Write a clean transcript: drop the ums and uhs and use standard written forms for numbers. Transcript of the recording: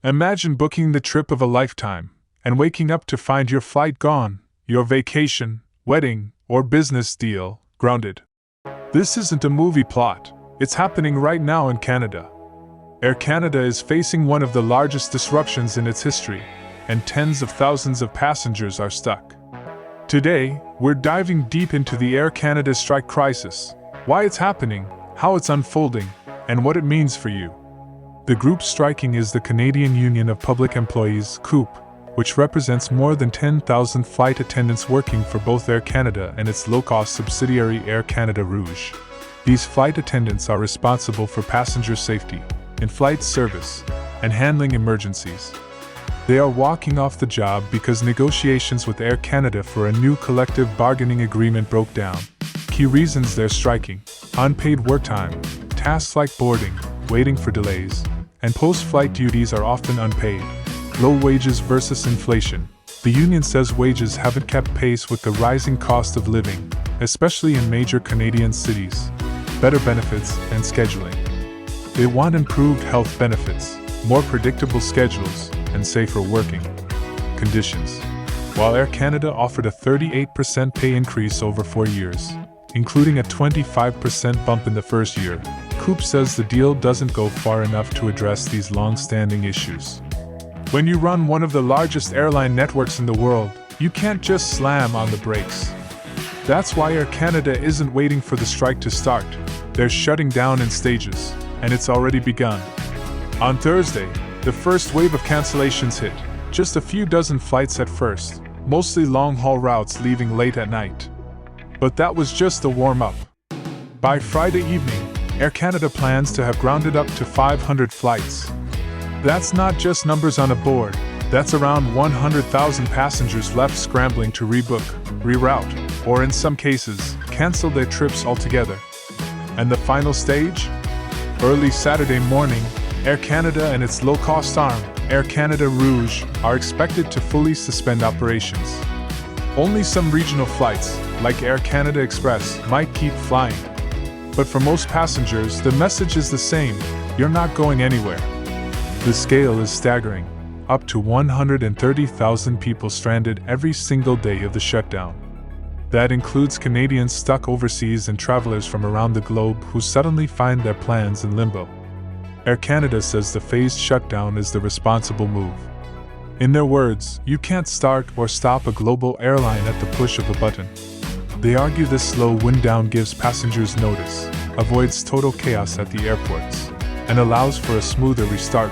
Imagine booking the trip of a lifetime and waking up to find your flight gone, your vacation, wedding, or business deal grounded. This isn't a movie plot, it's happening right now in Canada. Air Canada is facing one of the largest disruptions in its history, and tens of thousands of passengers are stuck. Today, we're diving deep into the Air Canada strike crisis, why it's happening, how it's unfolding, and what it means for you. The group striking is the Canadian Union of Public Employees, CUP, which represents more than 10,000 flight attendants working for both Air Canada and its low-cost subsidiary Air Canada Rouge. These flight attendants are responsible for passenger safety, in-flight service, and handling emergencies. They are walking off the job because negotiations with Air Canada for a new collective bargaining agreement broke down. Key reasons they're striking: unpaid work time, tasks like boarding, waiting for delays, and post-flight duties are often unpaid. Low wages versus inflation. The union says wages haven't kept pace with the rising cost of living, especially in major Canadian cities. Better benefits and scheduling. They want improved health benefits, more predictable schedules, and safer working conditions. While Air Canada offered a 38% pay increase over 4 years, including a 25% bump in the first year, CUP says the deal doesn't go far enough to address these long-standing issues. When you run one of the largest airline networks in the world, you can't just slam on the brakes. That's why Air Canada isn't waiting for the strike to start. They're shutting down in stages, and it's already begun. On Thursday, the first wave of cancellations hit. Just a few dozen flights at first, mostly long-haul routes leaving late at night. But that was just the warm-up. By Friday evening, Air Canada plans to have grounded up to 500 flights. That's not just numbers on a board, that's around 100,000 passengers left scrambling to rebook, reroute, or in some cases, cancel their trips altogether. And the final stage? Early Saturday morning, Air Canada and its low-cost arm, Air Canada Rouge, are expected to fully suspend operations. Only some regional flights, like Air Canada Express, might keep flying. But for most passengers, the message is the same: you're not going anywhere. The scale is staggering. Up to 130,000 people stranded every single day of the shutdown. That includes Canadians stuck overseas and travelers from around the globe who suddenly find their plans in limbo. Air Canada says the phased shutdown is the responsible move. In their words, you can't start or stop a global airline at the push of a button. They argue this slow wind-down gives passengers notice, avoids total chaos at the airports, and allows for a smoother restart